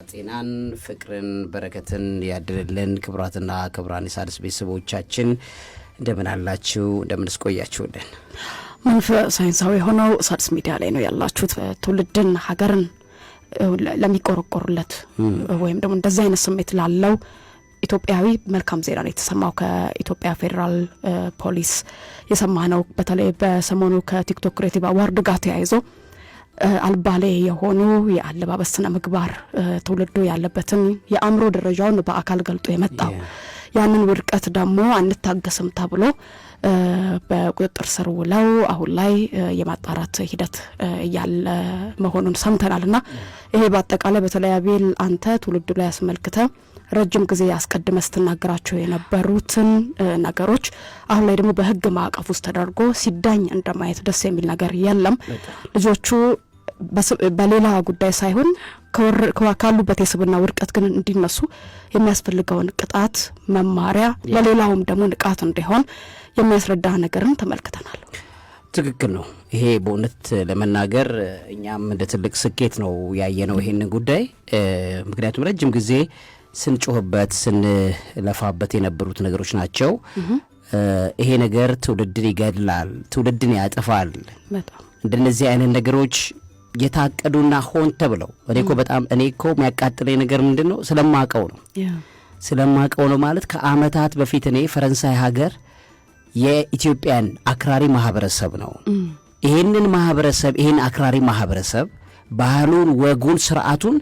ጤናን ፍቅርን በረከትን ያድርልን። ክብራትና ክብራን የሣድስ ቤተሰቦቻችን እንደምን አላችሁ? እንደምን ስቆያችሁልን? መንፈሳዊ ሆነው ሣድስ ሚዲያ ላይ ነው ያላችሁት። ትውልድን ሀገርን ለሚቆረቆሩለት ወይም ደግሞ እንደዚህ አይነት ስሜት ላለው ኢትዮጵያዊ መልካም ዜና ነው የተሰማው። ከኢትዮጵያ ፌደራል ፖሊስ የሰማነው በተለይ በሰሞኑ ከቲክቶክ ክሬቲቭ አዋርድ ጋር ተያይዞ አልባሌ የሆኑ የአለባበስ ስነ ምግባር ትውልዱ ያለበትን የአእምሮ ደረጃውን በአካል ገልጦ የመጣው ያንን ውድቀት ደግሞ አንታገስም ተብሎ በቁጥጥር ስር ውለው አሁን ላይ የማጣራት ሂደት ያለ መሆኑን ሰምተናልና ይሄ በአጠቃላይ በተለይ አቤል አንተ ትውልዱ ላይ ያስመልክተ ረጅም ጊዜ ያስቀድመ ስትናገራቸው የነበሩትን ነገሮች አሁን ላይ ደግሞ በህግ ማዕቀፍ ውስጥ ተደርጎ ሲዳኝ እንደማየት ደስ የሚል ነገር የለም። ልጆቹ በሌላ ጉዳይ ሳይሆን ካሉበት የስብና ውድቀት ግን እንዲነሱ የሚያስፈልገውን ቅጣት መማሪያ ለሌላውም ደግሞ ንቃት እንዲሆን የሚያስረዳ ነገርን ተመልክተናል። ትክክል ነው። ይሄ በእውነት ለመናገር እኛም እንደ ትልቅ ስኬት ነው ያየነው ይሄን ጉዳይ። ምክንያቱም ረጅም ጊዜ ስንጮህበት ስንለፋበት የነበሩት ነገሮች ናቸው። ይሄ ነገር ትውልድን ይገድላል፣ ትውልድን ያጠፋል። እንደነዚህ አይነት ነገሮች የታቀዱና ሆን ተብለው እኔ እኮ የሚያቃጥለኝ ነገር ምንድነው? ስለማቀው ነው ማለት ከአመታት በፊት እኔ ፈረንሳይ ሀገር የኢትዮጵያን አክራሪ ማህበረሰብ ነው ይሄንን አክራሪ ማህበረሰብ ባህሉን፣ ወጉን፣ ስርዓቱን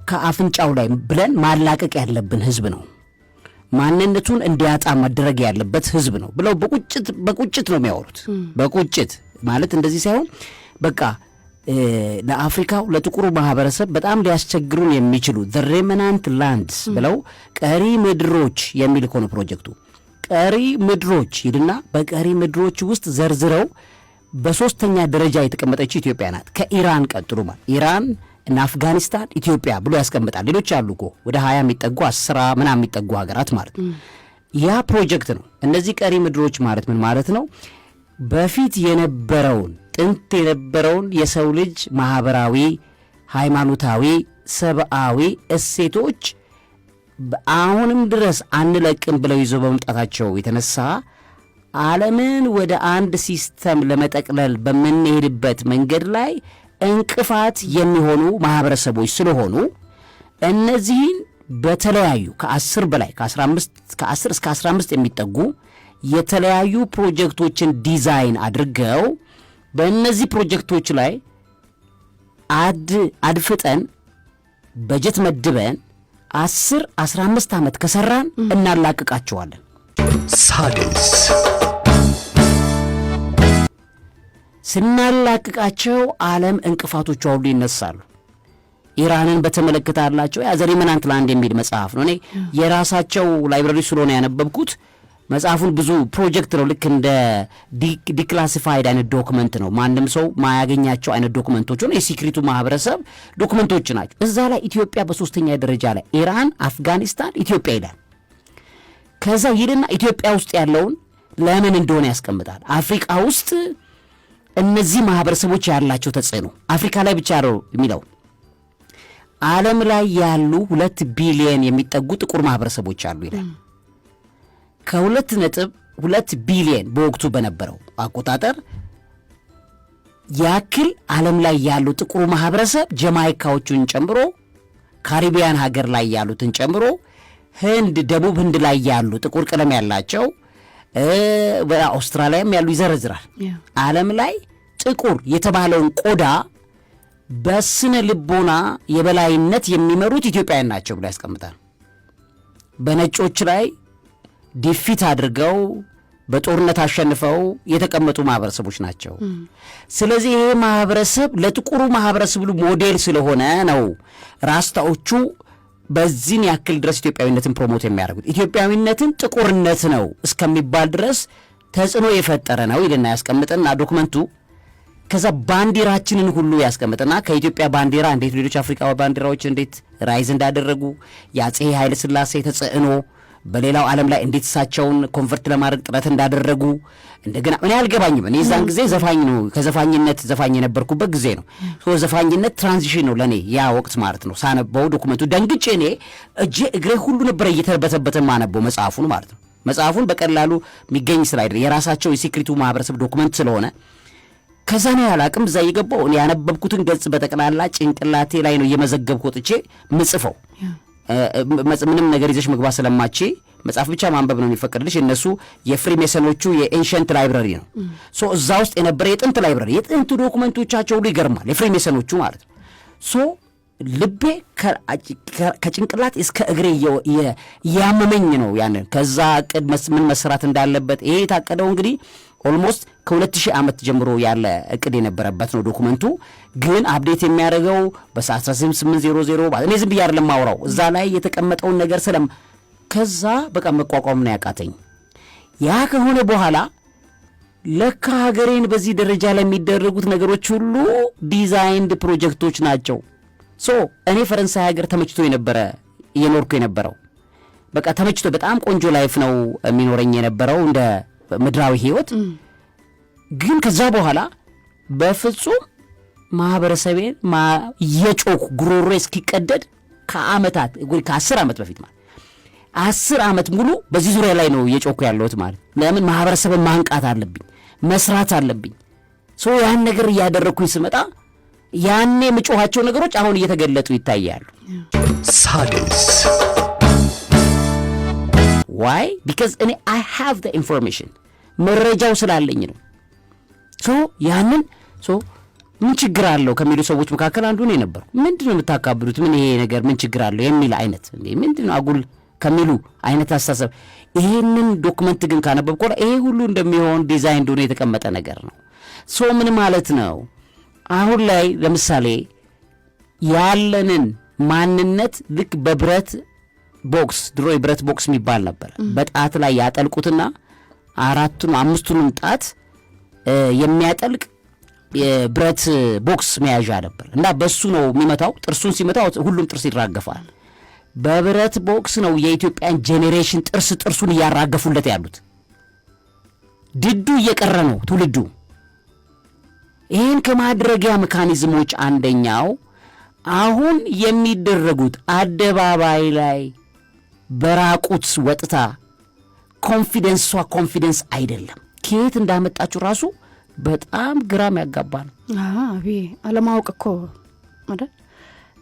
ከአፍንጫው ላይ ብለን ማላቀቅ ያለብን ህዝብ ነው፣ ማንነቱን እንዲያጣ ማድረግ ያለበት ህዝብ ነው ብለው በቁጭት ነው የሚያወሩት። በቁጭት ማለት እንደዚህ ሳይሆን በቃ ለአፍሪካው ለጥቁሩ ማህበረሰብ በጣም ሊያስቸግሩን የሚችሉ the remnant lands ብለው ቀሪ ምድሮች የሚል እኮ ነው ፕሮጀክቱ። ቀሪ ምድሮች ይልና በቀሪ ምድሮች ውስጥ ዘርዝረው በሶስተኛ ደረጃ የተቀመጠችው ኢትዮጵያ ናት። ከኢራን ቀጥሎ ማለት ኢራን እና አፍጋኒስታን፣ ኢትዮጵያ ብሎ ያስቀምጣል። ሌሎች አሉ እኮ ወደ 20 የሚጠጉ 10 ምናምን የሚጠጉ ሀገራት ማለት ነው። ያ ፕሮጀክት ነው። እነዚህ ቀሪ ምድሮች ማለት ምን ማለት ነው? በፊት ጥንት የነበረውን የሰው ልጅ ማህበራዊ፣ ሃይማኖታዊ፣ ሰብአዊ እሴቶች አሁንም ድረስ አንለቅም ብለው ይዘው በመምጣታቸው የተነሳ ዓለምን ወደ አንድ ሲስተም ለመጠቅለል በምንሄድበት መንገድ ላይ እንቅፋት የሚሆኑ ማህበረሰቦች ስለሆኑ እነዚህን በተለያዩ ከ10 በላይ ከ10 እስከ 15 የሚጠጉ የተለያዩ ፕሮጀክቶችን ዲዛይን አድርገው በእነዚህ ፕሮጀክቶች ላይ አድፍጠን በጀት መድበን 10-15 ዓመት ከሰራን እናላቅቃቸዋለን። ሣድስ ስናላቅቃቸው ዓለም እንቅፋቶቿ ሁሉ ይነሳሉ። ኢራንን በተመለከተ አላቸው ያ ዘ ሪመናንት ላንድ የሚል መጽሐፍ ነው። እኔ የራሳቸው ላይብራሪ ስለሆነ ያነበብኩት መጽሐፉን ብዙ ፕሮጀክት ነው። ልክ እንደ ዲክላሲፋይድ አይነት ዶክመንት ነው። ማንም ሰው ማያገኛቸው አይነት ዶክመንቶች ነው። የሲክሪቱ ማህበረሰብ ዶክመንቶች ናቸው። እዛ ላይ ኢትዮጵያ በሶስተኛ ደረጃ ላይ ኢራን፣ አፍጋኒስታን፣ ኢትዮጵያ ይላል። ከዛ ይልና ኢትዮጵያ ውስጥ ያለውን ለምን እንደሆነ ያስቀምጣል። አፍሪካ ውስጥ እነዚህ ማህበረሰቦች ያላቸው ተጽዕኖ አፍሪካ ላይ ብቻ ነው የሚለው። ዓለም ላይ ያሉ 2 ቢሊዮን የሚጠጉ ጥቁር ማህበረሰቦች አሉ ይላል። ከ2.2 ቢሊዮን በወቅቱ በነበረው አቆጣጠር ያክል ዓለም ላይ ያሉ ጥቁሩ ማህበረሰብ ጀማይካዎቹን ጨምሮ ካሪቢያን ሀገር ላይ ያሉትን ጨምሮ ደቡብ ህንድ ላይ ያሉ ጥቁር ቀለም ያላቸው በአውስትራሊያም ያሉ ይዘረዝራል። ዓለም ላይ ጥቁር የተባለውን ቆዳ በስነ ልቦና የበላይነት የሚመሩት ኢትዮጵያውያን ናቸው ብሎ ያስቀምጣል። በነጮች ላይ ዲፊት አድርገው በጦርነት አሸንፈው የተቀመጡ ማህበረሰቦች ናቸው። ስለዚህ ይሄ ማህበረሰብ ለጥቁሩ ማህበረሰብ ሞዴል ስለሆነ ነው ራስታዎቹ በዚህን ያክል ድረስ ኢትዮጵያዊነትን ፕሮሞት የሚያደርጉት። ኢትዮጵያዊነትን ጥቁርነት ነው እስከሚባል ድረስ ተጽዕኖ የፈጠረ ነው ይልና ያስቀምጥና ዶክመንቱ ከዛ ባንዲራችንን ሁሉ ያስቀምጥና ከኢትዮጵያ ባንዲራ እንዴት ሌሎች አፍሪካዊ ባንዲራዎች እንዴት ራይዝ እንዳደረጉ የአፄ ኃይለ ሥላሴ ተጽዕኖ በሌላው ዓለም ላይ እንዴት እሳቸውን ኮንቨርት ለማድረግ ጥረት እንዳደረጉ እንደገና እኔ አልገባኝም። እኔ እዛን ጊዜ ዘፋኝ ነው ከዘፋኝነት ዘፋኝ የነበርኩበት ጊዜ ነው። ዘፋኝነት ትራንዚሽን ነው ለእኔ ያ ወቅት ማለት ነው። ሳነበው ዶኩመንቱ ደንግጬ እኔ እግሬ ሁሉ ነበረ እየተርበተበተ ማነበው መጽሐፉን ማለት ነው። መጽሐፉን በቀላሉ የሚገኝ ስላይደል የራሳቸው የሴክሪቱ ማህበረሰብ ዶኩመንት ስለሆነ ከዛ ነው ያላቅም እዛ እየገባው እኔ ያነበብኩትን ገጽ በጠቅላላ ጭንቅላቴ ላይ ነው እየመዘገብኩ ወጥቼ ምጽፈው። ምንም ነገር ይዘሽ መግባት ስለማቼ መጽሐፍ ብቻ ማንበብ ነው የሚፈቀድልሽ። እነሱ የፍሪሜሰኖቹ የኤንሸንት ላይብረሪ ነው። ሶ እዛ ውስጥ የነበረ የጥንት ላይብረሪ የጥንት ዶኩመንቶቻቸው ሁሉ ይገርማል። የፍሪሜሰኖቹ ማለት ነው። ሶ ልቤ ከጭንቅላት እስከ እግሬ ያመመኝ ነው ያንን። ከዛ እቅድ ምን መስራት እንዳለበት ይሄ የታቀደው እንግዲህ ኦልሞስት ከ2000 ዓመት ጀምሮ ያለ እቅድ የነበረበት ነው ዶኩመንቱ። ግን አፕዴት የሚያደርገው በ1800 እኔ ዝም ብዬ አይደለም ማውራው እዛ ላይ የተቀመጠውን ነገር ከዛ በቃ መቋቋም ነው ያቃተኝ። ያ ከሆነ በኋላ ለካ ሀገሬን በዚህ ደረጃ ላይ የሚደረጉት ነገሮች ሁሉ ዲዛይንድ ፕሮጀክቶች ናቸው። ሶ እኔ ፈረንሳይ ሀገር ተመችቶ እየኖርኩ የነበረው በቃ ተመችቶ በጣም ቆንጆ ላይፍ ነው የሚኖረኝ የነበረው እንደ ምድራዊ ህይወት። ግን ከዛ በኋላ በፍጹም ማህበረሰቤን የጮኩ ጉሮሮ እስኪቀደድ ከአመታት ወይ ከ10 ዓመት በፊት ማለት 10 ዓመት ሙሉ በዚህ ዙሪያ ላይ ነው የጮኩ ያለሁት ማለት። ለምን ማህበረሰብን ማንቃት አለብኝ፣ መስራት አለብኝ። ሶ ያን ነገር እያደረኩኝ ስመጣ ያኔ የምጮኻቸው ነገሮች አሁን እየተገለጡ ይታያሉ። ሳድስ why because እኔ I have the information መረጃው ስላለኝ ነው። ሶ ያንን ምን ችግር አለው ከሚሉ ሰዎች መካከል አንዱ ነው የነበርኩ። ምንድነው የምታካብዱት? ምን ይሄ ነገር ምን ችግር አለው የሚል አይነት ምንድነው አጉል ከሚሉ አይነት አስተሳሰብ። ይሄንን ዶክመንት ግን ካነበብኩ ይሄ ሁሉ እንደሚሆን ዲዛይን እንደሆነ የተቀመጠ ነገር ነው። ሶ ምን ማለት ነው? አሁን ላይ ለምሳሌ ያለንን ማንነት ልክ በብረት ቦክስ ድሮ የብረት ቦክስ የሚባል ነበር። በጣት ላይ ያጠልቁትና 5ቱንም ጣት የሚያጠልቅ የብረት ቦክስ መያዣ ነበር እና በሱ ነው የሚመታው። ጥርሱን ሲመታው ሁሉም ጥርስ ይራገፋል። በብረት ቦክስ ነው የኢትዮጵያን ጄኔሬሽን ጥርሱን እያራገፉለት ያሉት። ድዱ እየቀረ ነው ትውልዱ። ይህን ከማድረጊያ ሜካኒዝሞች አንደኛው አሁን የሚደረጉት አደባባይ ላይ በራቁት ወጥታ ኮንፊደንስ አይደለም። ከየት እንዳመጣችሁ ራሱ በጣም ግራም ያጋባል። አለማወቅ እኮ አይደል?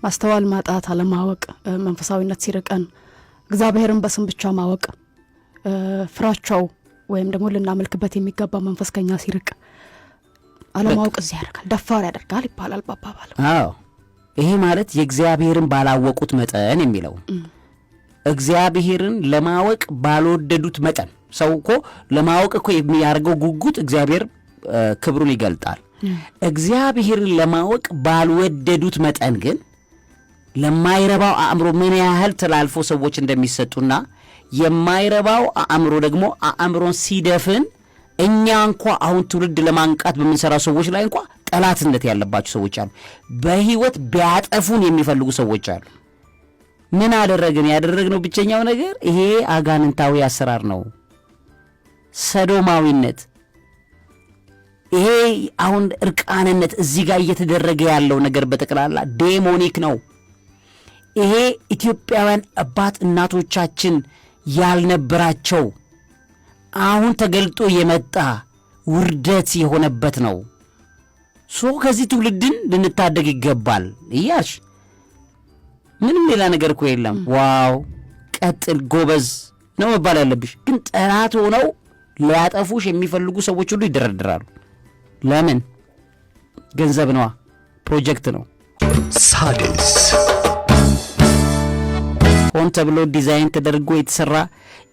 ማስተዋል ማጣት፣ አለማወቅ፣ መንፈሳዊነት ሲርቀን እግዚአብሔርን በስም ብቻ ማወቅ፣ ፍራቻው ወይም ደግሞ ልናመልክበት የሚገባ መንፈስ ከኛ ሲርቅ አለማወቅ እዚህ ያደርጋል፣ ደፋር ያደርጋል ይባላል በአባባል። ይሄ ማለት የእግዚአብሔርን ባላወቁት መጠን የሚለው እግዚአብሔርን ለማወቅ ባልወደዱት መጠን። ሰው እኮ ለማወቅ እኮ የሚያደርገው ጉጉት እግዚአብሔር ክብሩን ይገልጣል። እግዚአብሔርን ለማወቅ ባልወደዱት መጠን ግን ለማይረባው አእምሮ ምን ያህል ተላልፎ ሰዎች እንደሚሰጡና የማይረባው አእምሮ ደግሞ አእምሮን ሲደፍን እኛ እንኳ አሁን ትውልድ ለማንቃት በምንሰራው ሰዎች ላይ እንኳ ጠላትነት ያለባቸው ሰዎች አሉ። በህይወት ቢያጠፉን የሚፈልጉ ሰዎች አሉ። ምን አደረግን? ያደረግነው ብቸኛው ነገር ይሄ አጋንንታዊ አሰራር ነው። ሰዶማዊነት፣ ይሄ አሁን እርቃንነት እዚህ ጋር እየተደረገ ያለው ነገር በጠቅላላ ዴሞኒክ ነው። ይሄ ኢትዮጵያውያን አባት እናቶቻችን ያልነበራቸው አሁን ተገልጦ የመጣ ውርደት የሆነበት ነው። ከዚህ ትውልድን ልንታደግ ይገባል እያልሽ ምንም ሌላ ነገር እኮ የለም። ዋው ቀጥል ጎበዝ ነው መባል ያለብሽ። ግን ጠላት ሆነው ሊያጠፉሽ የሚፈልጉ ሰዎች ሁሉ ይደረድራሉ። ለምን? ገንዘብ ነዋ፣ ፕሮጀክት ነው። ሳድስ ሆን ተብሎ ዲዛይን ተደርጎ የተሰራ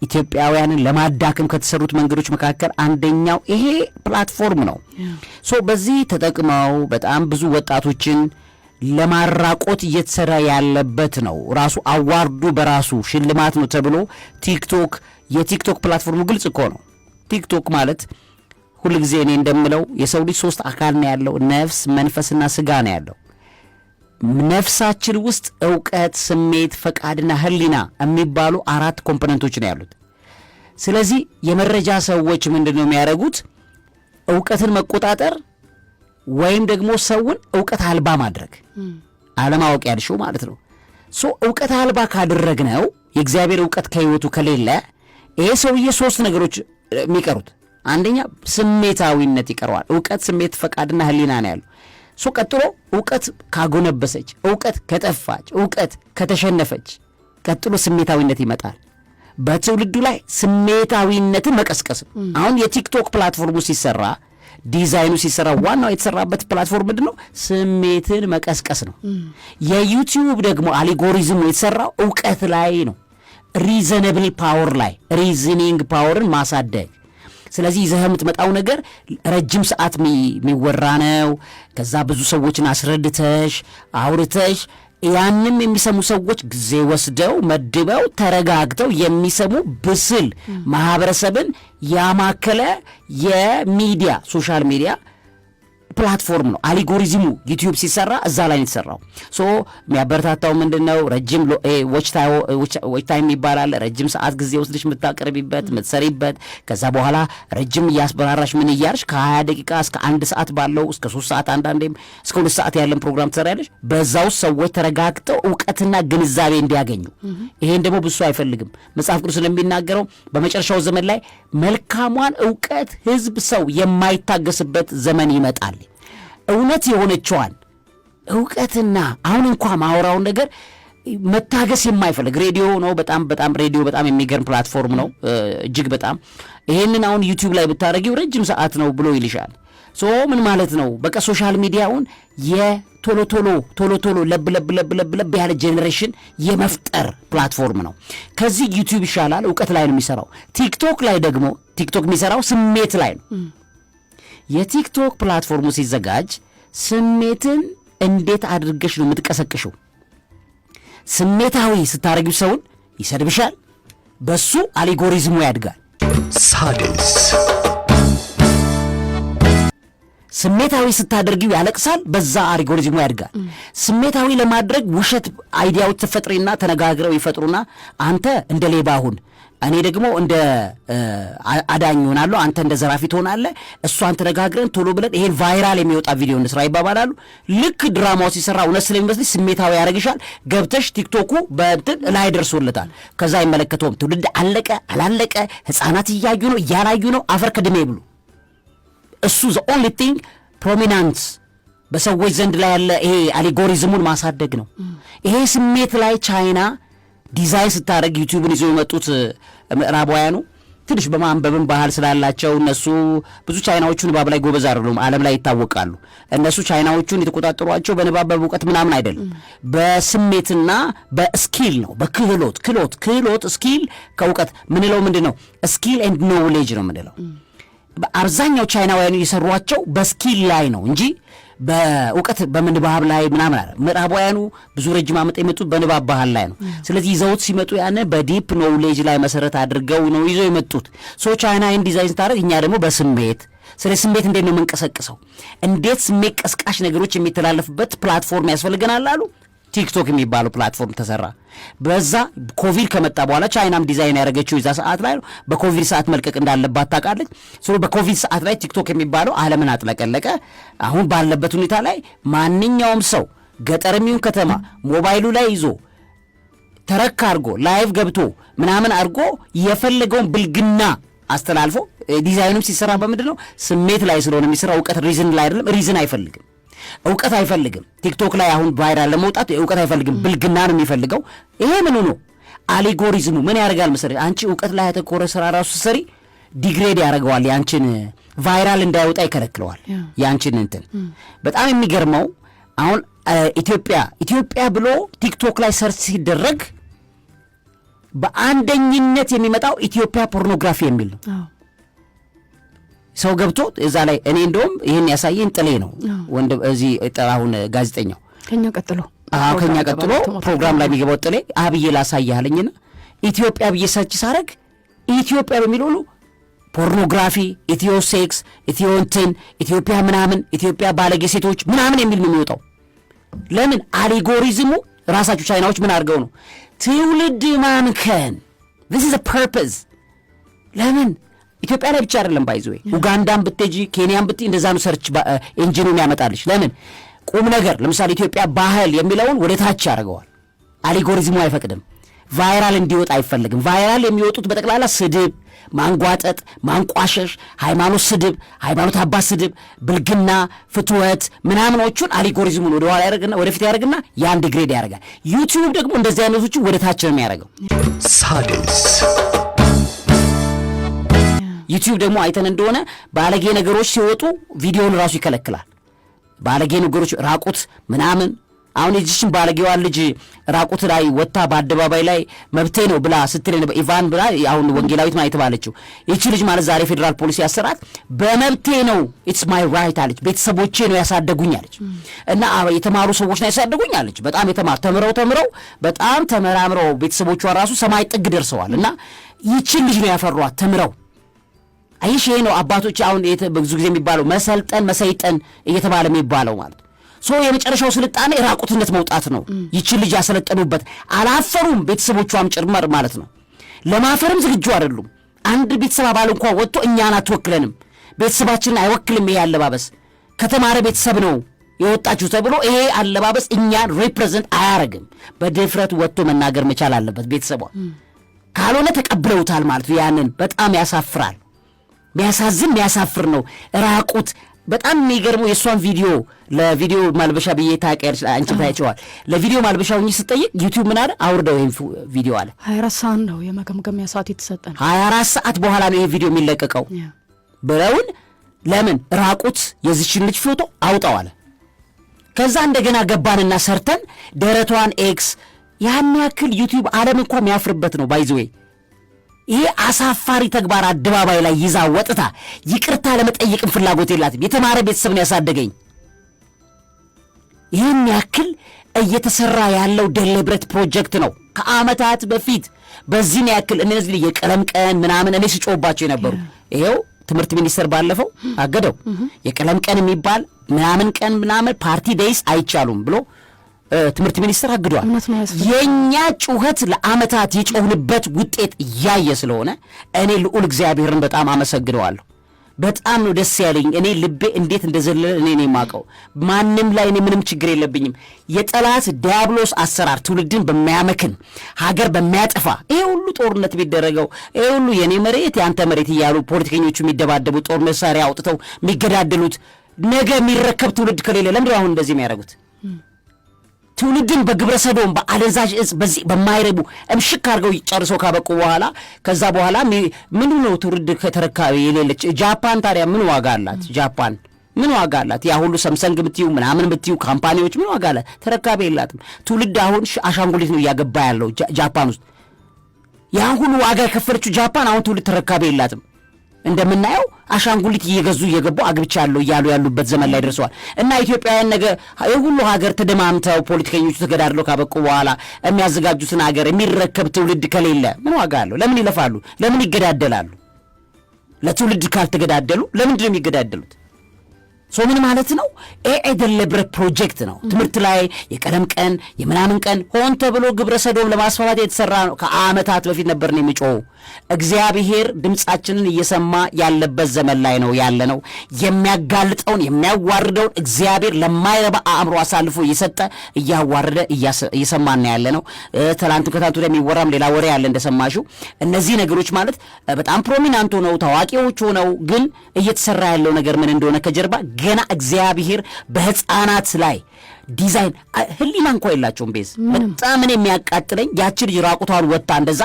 ኢትዮጵያውያንን ለማዳከም ከተሰሩት መንገዶች መካከል አንደኛው ይሄ ፕላትፎርም ነው። በዚህ ተጠቅመው በጣም ብዙ ወጣቶችን ለማራቆት እየተሰራ ያለበት ነው። ራሱ አዋርዱ በራሱ ሽልማት ነው ተብሎ የቲክቶክ ፕላትፎርሙ ግልጽ እኮ ነው። ቲክቶክ ማለት ሁሉ ጊዜ እኔ እንደምለው የሰው ልጅ 3 አካል ነው ያለው፣ ነፍስ፣ መንፈስና ስጋ ነው ያለው። ነፍሳችን ውስጥ ዕውቀት፣ ስሜት፣ ፈቃድና ህሊና የሚባሉ 4 ኮምፖነንቶች ነው ያሉት። ስለዚህ የመረጃ ሰዎች ምንድነው የሚያደርጉት? ዕውቀትን መቆጣጠር ወይም ደግሞ ሰውን ዕውቀት አልባ ማድረግ፣ አለማወቅ ያልሽው ማለት ነው። ዕውቀት አልባ ካደረግነው የእግዚአብሔር ዕውቀት ከህይወቱ ከሌለ ይሄ ሰውዬ 3 ነገሮች የሚቀሩት፣ አንደኛ ስሜታዊነት ይቀረዋል። ዕውቀት፣ ስሜት፣ ፈቃድና ህሊና ነው ያሉ። ቀጥሎ ዕውቀት ካጎነበሰች፣ ዕውቀት ከጠፋች፣ ዕውቀት ከተሸነፈች ቀጥሎ ስሜታዊነት ይመጣል። በትውልዱ ላይ ስሜታዊነትን መቀስቀስ። አሁን የቲክቶክ ፕላትፎርሙ ሲሰራ፣ ዲዛይኑ ሲሰራ ዋናው የተሰራበት ፕላትፎርም ምንድን ነው? ስሜትን መቀስቀስ ነው። የዩቲዩብ ደግሞ አልጎሪዝሙ የተሰራው ዕውቀት ላይ ነው። ሪዘነብል ፓወር ላይ፣ ሪዝኒንግ ፓወርን ማሳደግ። ስለዚህ ይዘህ የምትመጣው ነገር ረጅም ሰዓት የሚወራ ነው። ከዛ ብዙ ሰዎችን አስረድተሽ አውርተሽ ያንም የሚሰሙ ሰዎች ጊዜ ወስደው መድበው ተረጋግተው የሚሰሙ ብስል ማህበረሰብን ያማከለ የሚዲያ ሶሻል ሚዲያ ፕላትፎርም ነው። አልጎሪዝሙ ዩቲዩብ ሲሰራ እዛ ላይ ነው የተሰራው። የሚያበረታታው ምንድነው? ረጅም ዎች ታይም ይባላል። ረጅም ሰዓት ጊዜ ወስደሽ የምታቀርቢበት የምትሰሪበት፣ ከዛ በኋላ ረጅም እያስበራራሽ ምን እያልሽ ከ20 ደቂቃ እስከ 1 ሰዓት ባለው እስከ 3 ሰዓት አንዳንዴም እስከ 2 ሰዓት ያለን ፕሮግራም ትሰሪያለሽ። በዛው ሰዎች ተረጋግተው ዕውቀትና ግንዛቤ እንዲያገኙ። ይሄን ደግሞ ብዙ አይፈልግም። መጽሐፍ ቅዱስ ስለሚናገረው በመጨረሻው ዘመን ላይ መልካሟን ዕውቀት ህዝብ ሰው የማይታገስበት ዘመን ይመጣል። እውነት የሆነችዋን ዕውቀትና አሁን እንኳን ማወራውን ነገር መታገስ የማይፈልግ ሬዲዮ ነው። በጣም ሬዲዮ በጣም የሚገርም ፕላትፎርም ነው እጅግ በጣም። ይሄንን አሁን ዩቲዩብ ላይ ብታረጊው ረጅም ሰዓት ነው ብሎ ይልሻል። ምን ማለት ነው? በቃ ሶሻል ሚዲያውን ቶሎ ለብ ያለ ጄኔሬሽን የመፍጠር ፕላትፎርም ነው። ከዚህ ዩቲዩብ ይሻላል፣ ዕውቀት ላይ ነው የሚሰራው። ቲክቶክ ላይ ደግሞ ቲክቶክ የሚሰራው ስሜት ላይ ነው። የቲክቶክ ፕላትፎርሙ ሲዘጋጅ ስሜትን እንዴት አድርገሽ ነው የምትቀሰቅሽው? ስሜታዊ ስታረጊው ሰውን ይሰድብሻል፣ በሱ አልጎሪዝሙ ያድጋል። ሳድስ ስሜታዊ ስታደርጊው ያለቅሳል፣ በዛ አልጎሪዝሙ ያድጋል። ስሜታዊ ለማድረግ ውሸት አይዲያዎች ተፈጥሪና ተነጋግረው ይፈጥሩና አንተ እንደ ሌባ ሁን፣ እኔ ደግሞ እንደ አዳኝ ሆናለሁ፣ አንተ እንደ ዘራፊ ትሆናለህ፣ እሷን ተነጋግረን ቶሎ ብለን ይሄን ቫይራል የሚወጣ ቪዲዮ እንስራ ይባባላሉ። ልክ ድራማው ሲሰራ እውነት ስለሚመስልሽ ስሜታዊ ያደርግሻል። ገብተሽ ቲክቶኩ በእንትን ላይ ደርሶለታል። ከዛ አይመለከተውም። ትውልድ አለቀ አላለቀ፣ ህፃናት እያዩ ነው እያላዩ ነው፣ አፈር ከድሜ ብሉ። እሱ ዘ ኦንሊ ቲንግ ፕሮሚናንስ በሰዎች ዘንድ ላይ ያለ ይሄ አልጎሪዝሙን ማሳደግ ነው። ይሄ ስሜት ላይ ቻይና ዲዛይን ስታደርግ ዩቲዩብን ይዞ የመጡት ምዕራባውያኑ ትንሽ በማንበብን ባህል ስላላቸው እነሱ ብዙ ቻይናዎቹ ንባብ ላይ ጎበዝ አይደሉም፣ ዓለም ላይ ይታወቃሉ። እነሱ ቻይናዎቹን የተቆጣጠሯቸው በንባብ በእውቀት ምናምን አይደለም፣ በስሜትና በስኪል ነው። በክህሎት ስኪል ከእውቀት ምንለው ምንድን ነው? ስኪል ኤንድ ኖውሌጅ ነው ምንለው። አብዛኛው ቻይናውያኑ የሰሯቸው በስኪል ላይ ነው እንጂ በእውቀት በምንባብ ላይ ምናምን አለ። ምዕራባውያኑ ብዙ ረጅም ዓመት የመጡት በንባብ ባህል ላይ ነው። ስለዚህ ይዘውት ሲመጡ ያነ በዲፕ ኖውሌጅ ላይ መሰረት አድርገው ነው ይዘው የመጡት። ቻይና ይህን ዲዛይን ስታደርግ እኛ ደግሞ በስሜት ስለ ስሜት እንዴት ነው የምንቀሰቅሰው? እንዴት ስሜት ቀስቃሽ ነገሮች የሚተላለፍበት ፕላትፎርም ያስፈልገናል አሉ። ቲክቶክ የሚባለው ፕላትፎርም ተሰራ። በዛ ኮቪድ ከመጣ በኋላ ቻይናም ዲዛይን ያደረገችው ይዛ ሰዓት ላይ ነው። በኮቪድ ሰዓት መልቀቅ እንዳለባት ታውቃለች። በኮቪድ ሰዓት ላይ ቲክቶክ የሚባለው ዓለምን አጥለቀለቀ። አሁን ባለበት ሁኔታ ላይ ማንኛውም ሰው ገጠርም ይሁን ከተማ ሞባይሉ ላይ ይዞ ተረካ አድርጎ ላይቭ ገብቶ ምናምን አድርጎ የፈለገውን ብልግና አስተላልፎ ዲዛይኑም ሲሰራ በምንድን ነው? ስሜት ላይ ስለሆነ የሚሰራው። እውቀት ሪዝን ላይ አይደለም። ሪዝን አይፈልግም፣ እውቀት አይፈልግም። ቲክቶክ ላይ አሁን ቫይራል ለመውጣት እውቀት አይፈልግም፣ ብልግና ነው የሚፈልገው። ይሄ ምን ሆኖ አልጎሪዝሙ ምን ያደርጋል መሰለኝ? አንቺ እውቀት ላይ ያተኮረ ስራ ራሱ ሰሪ ዲግሬድ ያደርገዋል። ያንቺን ቫይራል እንዳይወጣ ይከለክለዋል። ያንቺን እንትን በጣም የሚገርመው አሁን ኢትዮጵያ ብሎ ቲክቶክ ላይ ሰርች ሲደረግ በአንደኝነት የሚመጣው ኢትዮጵያ ፖርኖግራፊ የሚል ነው። ሰው ገብቶ እዛ ላይ እኔ እንደውም ይሄን ያሳየኝ ጥሌ ነው ወንድ እዚህ አሁን ጋዜጠኛው ከኛ ቀጥሎ ፕሮግራም ላይ የሚገባው ጥሌ አብዬ ላሳያለኝና ኢትዮጵያ ብዬ ሰርች ሳረግ ኢትዮጵያ በሚለው ሁሉ ፖርኖግራፊ፣ ኢትዮ ሴክስ፣ ኢትዮ እንትን፣ ኢትዮጵያ ምናምን፣ ኢትዮጵያ ባለጌ ሴቶች ምናምን የሚል ነው የሚወጣው። ለምን አልጎሪዝሙ ራሳቸው ቻይናዎች ምን አድርገው ነው ትውልድ ማምከን this is a purpose ለምን ኢትዮጵያ ላይ ብቻ አይደለም ባይዘው ኡጋንዳም ብትጂ ኬንያም ብትይ እንደዛ ነው ሰርች ኢንጂኑን ያመጣልሽ ለምን ቁም ነገር ለምሳሌ ኢትዮጵያ ባህል የሚለውን ወደ ታች ያደርገዋል አልጎሪዝሙ አይፈቅድም ቫይራል እንዲወጣ አይፈልግም ቫይራል የሚወጡት በጠቅላላ ስድብ ማንጓጠጥ ማንቋሸሽ ሃይማኖት ስድብ ሃይማኖት አባት ስድብ ብልግና ፍትወት ምናምኖቹን አልጎሪዝሙን ወደ ኋላ ያደርግና ወደ ፊት ያደርግና ያን ዲግሬድ ያደርጋል ዩቲዩብ ደግሞ እንደዚህ አይነቶቹ ወደ ታች ነው የሚያደርገው ሳድስ ዩቲዩብ ደግሞ አይተን እንደሆነ ባለጌ ነገሮች ሲወጡ ቪዲዮውን ራሱ ይከለክላል ባለጌ ነገሮች ራቁት ምናምን አሁን እዚህን ባለጌዋ ልጅ ራቁት ላይ ወጣ በአደባባይ ላይ መብቴ ነው ብላ ስትል ነበር ኢቫን ብላ አሁን ወንጌላዊት ማለት ተባለችው እቺ ልጅ ማለት ዛሬ ፌደራል ፖሊስ ያሰራት በመብቴ ነው ኢትስ ማይ ራይት አለች ቤተሰቦቼ ነው ያሳደጉኝ አለች እና የተማሩ ሰዎች ነው ያሳደጉኝ አለች በጣም ተምረው በጣም ተመራምረው ቤተሰቦቿ ራሱ ሰማይ ጥግ ደርሰዋል እና ይቺ ልጅ ነው ያፈሯት ተምረው አይሽ ይሄ ነው አባቶች አሁን ብዙ ጊዜ የሚባለው መሰይጠን እየተባለ የሚባለው ማለት ሶ የመጨረሻው ስልጣኔ ራቁትነት መውጣት ነው ይቺ ልጅ ያሰለጠኑበት አላፈሩም ቤተሰቦቿም ጭምር ማለት ነው ለማፈርም ዝግጁ አይደሉም አንድ ቤተሰብ አባል እንኳን ወጥቶ እኛን አትወክለንም ቤተሰባችንን አይወክልም ይሄ አለባበስ ከተማረ ቤተሰብ ነው የወጣችሁ ተብሎ ይሄ አለባበስ እኛን ሪፕሬዘንት አያረግም በድፍረት ወጥቶ መናገር መቻል አለበት ቤተሰቧ ካልሆነ ተቀብለውታል ማለት ያንን በጣም ያሳፍራል የሚያሳፍር ነው ራቁት በጣም የሚገርመው የሷን ቪዲዮ ለቪዲዮ ማልበሻ ብዬ ታቀር አንቺ ታይጨዋል ለቪዲዮ ማልበሻው ሲጠይቅ ዩቲዩብ ምን አለ አውርደው ይሄን ቪዲዮ አለ 24 ሰዓት ነው የመገምገሚያ ሰዓት የተሰጠን 24 ሰዓት በኋላ ነው ይሄ ቪዲዮ የሚለቀቀው ብለውን ለምን ራቁት የዚችን ልጅ ፎቶ አውጣው አለ ከዛ እንደገና ገባንና ሰርተን ደረቷን ኤክስ ያን ያክል ዩቲዩብ ዓለም እንኳን የሚያፍርበት ነው ባይዘዌ ይሄ አሳፋሪ ተግባር አደባባይ ላይ ይዛ ወጥታ ይቅርታ ለመጠየቅም ፍላጎት የላትም የተማረ ቤተሰብን ያሳደገኝ ይሄን ያክል እየተሰራ ያለው ዴሊብሬት ፕሮጀክት ነው ከአመታት በፊት በዚህ ያክል እነዚህ የቀለም ቀን ምናምን እኔ ስጮባቸው የነበሩ ይሄው ትምህርት ሚኒስተር ባለፈው አገደው የቀለም ቀን የሚባል ምናምን ቀን ምናምን ፓርቲ ዴይስ አይቻሉም ብሎ ትምህርት ሚኒስተር አግዷል የኛ ጩኸት ለአመታት የጮህንበት ውጤት ያየ ስለሆነ እኔ ልዑል እግዚአብሔርን በጣም አመሰግነዋለሁ በጣም ነው ደስ ያለኝ እኔ ልቤ እንዴት እንደዘለለ እኔ ነኝ ማቀው ማንንም ላይ እኔ ምንም ችግር የለብኝም የጠላት ዲያብሎስ አሰራር ትውልድን በሚያመክን ሀገር በሚያጠፋ ይሄ ሁሉ ጦርነት ቢደረገው ይሄ ሁሉ የኔ መሬት ያንተ መሬት ይያሉ ፖለቲከኞቹ የሚደባደቡ ጦር መሳሪያ አውጥተው የሚገዳደሉት ነገ የሚረከብ ትውልድ ከሌለ ለምን አሁን እንደዚህ የሚያደርጉት ትውልድን በግብረ ሰዶም በአደንዛዥ እጽ በዚህ በማይረቡ እምሽክ አድርገው ጨርሰው ካበቁ በኋላ ከዛ በኋላ ምን ነው ትውልድ ከተረካቢ የሌለች ጃፓን ታዲያ ምን ዋጋ አላት ጃፓን ምን ዋጋ አላት ያ ሁሉ ሰምሰንግ ምትዩ ምናምን ምትዩ ካምፓኒዎች ምን ዋጋ አላት ተረካቢ የላትም ትውልድ አሁን አሻንጉሊት ነው ያገባ ያለው ጃፓን ውስጥ ያ ሁሉ ዋጋ የከፈለችው ጃፓን አሁን ትውልድ ተረካቢ የላትም እንደምናየው አሻንጉሊት እየገቡ አግብቻለሁ እያሉ ያሉበት ዘመን ላይ ደርሰዋል እና ኢትዮጵያውያን ነገ የሁሉ ሀገር ተደማምተው ፖለቲከኞቹ ተገዳድለው ካበቁ በኋላ የሚያዘጋጁትን ሀገር የሚረከብ ትውልድ ከሌለ ምን ዋጋ አለው ለምን ይለፋሉ ለምን ይገዳደላሉ ለትውልድ ካልተገዳደሉ ለምንድን ነው የሚገዳደሉት ሶ ምን ማለት ነው ዴሊብሬት ፕሮጀክት ነው ትምህርት ላይ የቀለም ቀን የምናምን ቀን ሆን ተብሎ ግብረ ሰዶም ለማስፋፋት የተሰራ ነው ከአመታት በፊት ነበርን የሚጮው እግዚአብሔር ድምጻችንን እየሰማ ያለበት ዘመን ላይ ነው ያለነው የሚያጋልጠውን የሚያዋርደውን እግዚአብሔር ለማይረባ አእምሮ አሳልፎ እየሰጠ እያዋረደ እየሰማን ያለነው ትላንት ከታንቱ የሚወራም ሌላ ወሬ ያለ እንደሰማሹ እነዚህ ነገሮች ማለት በጣም ፕሮሚናንት ሆነው ታዋቂዎች ሆነው ግን እየተሰራ ያለው ነገር ምን እንደሆነ ከጀርባ ገና እግዚአብሔር በህፃናት ላይ ዲዛይን ህሊና እንኳን የላቸውም ቤዝ በጣም ምን የሚያቃጥለኝ ያቺ ልጅ ራቁቷን ወጣ እንደዛ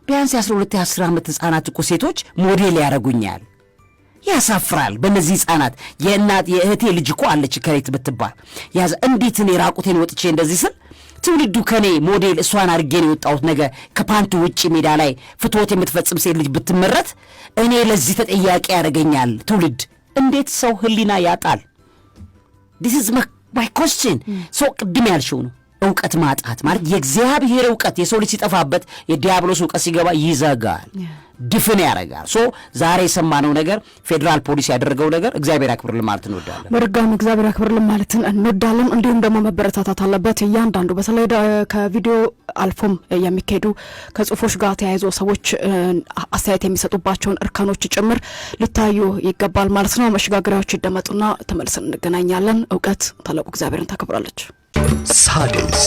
ቢያንስ 12 10 ዓመት ህፃናት እኮ ሴቶች ሞዴል ያረጉኛል ያሳፍራል በእነዚህ ህፃናት የእናት የእህቴ ልጅ እኮ አለች ከሬት ብትባል ያዛ እንዴት እኔ ራቁቴን ወጥቼ እንደዚህ ስል ትውልዱ ከኔ ሞዴል እሷን አርጌ ነው የወጣሁት ነገ ከፓንቱ ውጪ ሜዳ ላይ ፍትወት የምትፈጽም ሴት ልጅ ብትመረት እኔ ለዚህ ተጠያቂ ያደርገኛል ትውልድ እንዴት ሰው ህሊና ያጣል this is my question so ቅድም ያልሽው ነው ዕውቀት ማጣት ማለት የእግዚአብሔር ዕውቀት የሰው ልጅ ሲጠፋበት የዲያብሎስ ዕውቀት ሲገባ ይዘጋል ድፍን ያደርጋል። ሶ ዛሬ የሰማነው ነገር ፌዴራል ፖሊስ ያደረገው ነገር እግዚአብሔር ያክብርልን ማለት እንወዳለን። በድጋሚ እግዚአብሔር ያክብርልን ማለት እንወዳለን። እንዲሁም ደግሞ መበረታታት አለበት እያንዳንዱ በተለይ ከቪዲዮ አልፎም የሚካሄዱ ከጽሁፎች ጋር ተያይዞ ሰዎች አስተያየት የሚሰጡባቸውን እርከኖች ጭምር ሊታዩ ይገባል ማለት ነው። መሸጋገሪያዎች ይደመጡና ተመልሰን እንገናኛለን። እውቀት ታላቁ እግዚአብሔርን ታከብራለች። SADIS